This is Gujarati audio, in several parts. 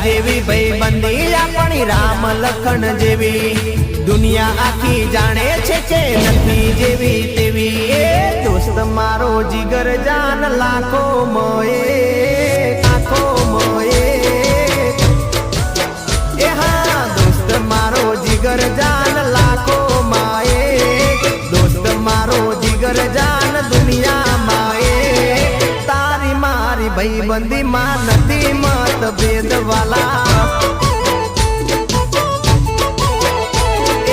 જેવી ભાઈબંધી આપણી રામ લખન જેવી દુનિયા આખી જાણે છે કે નથી જેવી તેવી એ દોસ્ત મારો જીગર જાન લાખો મોએ આખો મોએ એ હા દોસ્ત મારો જીગર જાન લાખો માએ દોસ્ત મારો જીગર જાન દુનિયા માએ તારી મારી ભાઈબંધી માં નથી મતભેદ વાલા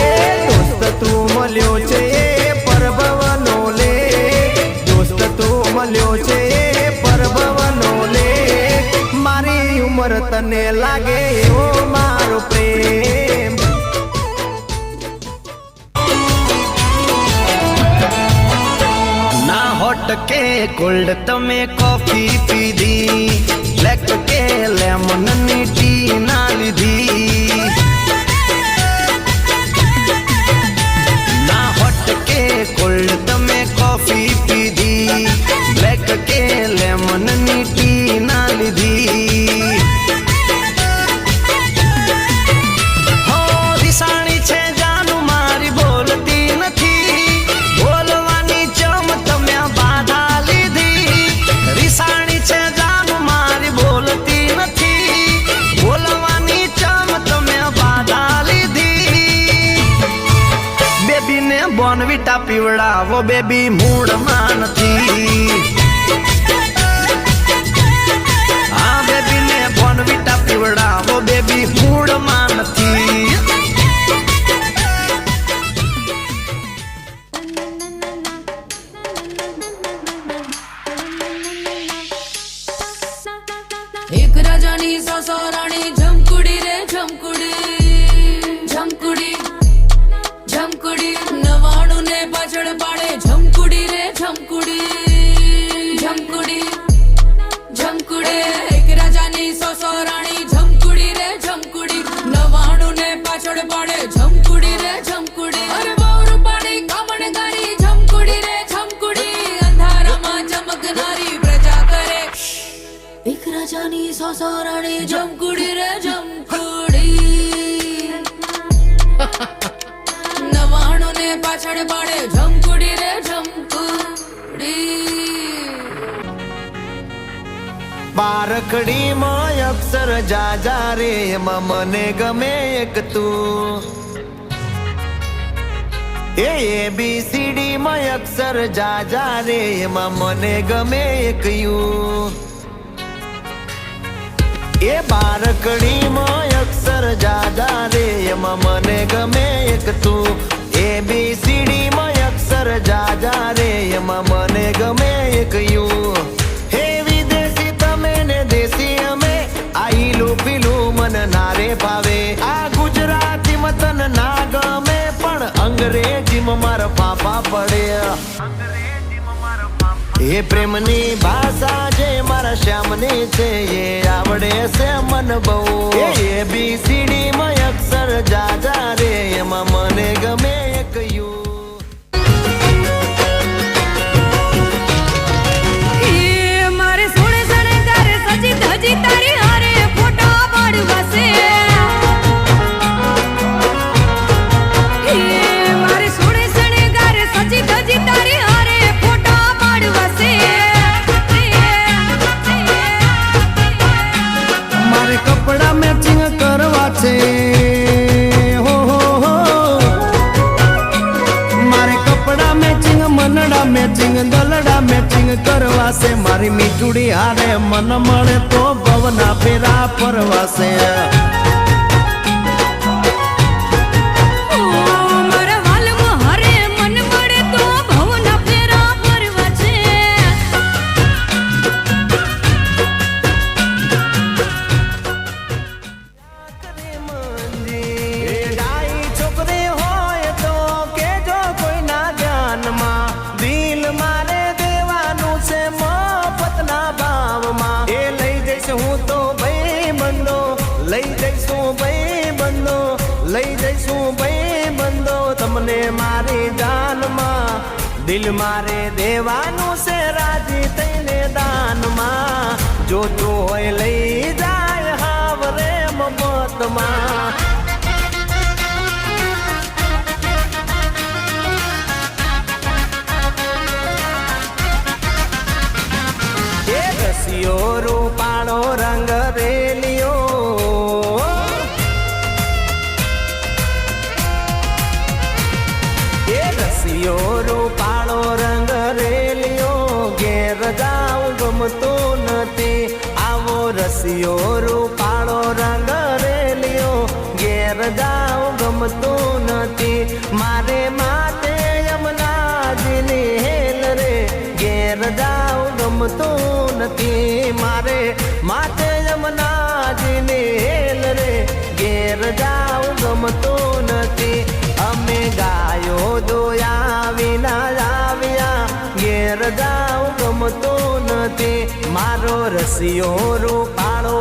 એ દોસ્ત તું મળ્યો છે પરભવનો લે દોસ્ત તું મળ્યો છે પરભવનો લે મારી ઉંમર તને લાગે એવો મારો પ્રેમ ના હોટ કે કોલ્ડ તમે કોફી પીધી બ્લેક કે લેમન ની ટી ના લીધી ના હોટ કે કોલ્ડ તમે કોફી પીધી બ્લેક કે લેમન ની ટી ના લીધી હો દિશાણી છે જાનું મારી બોલતી નથી બોલવાની ચમ તમે બાધા લીધી રિસાણી છે જાનું મારી બોલતી નથી બોલવાની ચમ તમે બાધા લીધી બેબી ને બોર્નવિટા પીવડાવો બેબી મૂળમાં નથી હા બેબી ને બોર્નવિટા પીવડાવો બેબી મૂળમાં નથી एक राजानी सासा रानी झमकुड़ी रे झमकुड़ी झमकुड़ी झमकुड़ी नवाणु ने पाछड़ पाड़े झमकुड़ी रे झमकुड़ी झमकुड़ी झमकुड़े एक राजानी सासा रानी झमकुड़ी रे झमकुड़ी नवाणु ने पाछड़ पाड़े झमकुड़ी रे झमकुड़ी अरे बावरू पाड़ी कामण गारी झमकुड़ी रे झमकुड़ी अंधाराમાં ચમકનારી પ્રજા કરે एक राजानी सासा रानी झमकुड़ी रे झमकुड़ी नवाणु ने पाछड़ पाड़े झमकुड़ी रे झमकुड़ी બારખડી માં અક્ષર જાજા રે એમાં મને ગમે એક તું ABCD માં અક્ષર જાજા રે એમાં મને ગમે એક યુ એ બારકડી માં અક્ષર જાજા રે એમાં મને ગમે એક તું ABCD માં અક્ષર જાજા રે એમાં મને ગમે એક યુ હે વિદેશી તમે ને દેશી અમે આઈલું પીલું મન નારે ભાવે આ ગુજરાતી મતન ના ગમે પણ અંગ્રેજીમાં મારા પાપા પડે એ પ્રેમની ભાષા જે મારા શ્યામની છે એ આવડે છે મન બહુ ABCD માં અક્ષર જાજા રે એમાં મને ગમે એક યુ मारे सोने सने करे सजी धजी तारी हारे फोटो पाड़वा से मारे सोने सने करे सजी धजी तारी हारे फोटो पाड़वा से મારે કપડા મેચિંગ કરવા છે હો મારે કપડા મેચિંગ મનડા મેચિંગ દલડા મેચિંગ કરવા છે મારી મીઠુડી હારે મન મળે તો ભવના ફેરા ફરવા છે मारा वालમાં હરે મન મળે તો ભવના ફેરા ફરવા છે ડાઈ છોકરી હોય તો કેજો કોઈના ધ્યાનમાં દિલ મારે દેવાનું છે મફતના ભાવમાં એ લઈ જઈશ હું તો ભાઈ બંધો લઈ જઈશું ભાઈ બંધો લઈ જઈશું ભાઈ બંધો તમને મારી જાનમાં દિલ મારે દેવાનું છે રાજી થઈને દાનમાં જોતું હોય લઈ જાય હાવરે મોતમાં એ રસિયો રૂપાળો રંગ રેલિયો એ રસિયો રૂપાળો રંગ રેલિયો ઘેર જાઉં ગમતું નથી આવો રસિયો રૂપાળો રંગ રેલિયો ઘેર જાઉં ગમતું નથી મારે માતે યમુનાજીની હેલ રે ઘેર જાઉં ગમતું નથી મારે માતે યમુનાજીની હેલ રે ઘેર જાઉં ગમતું નથી અમે ગાયો દોયા વિના આવ્યા ઘેર જાઉં ગમતું નથી મારો રસિયો રૂપાળો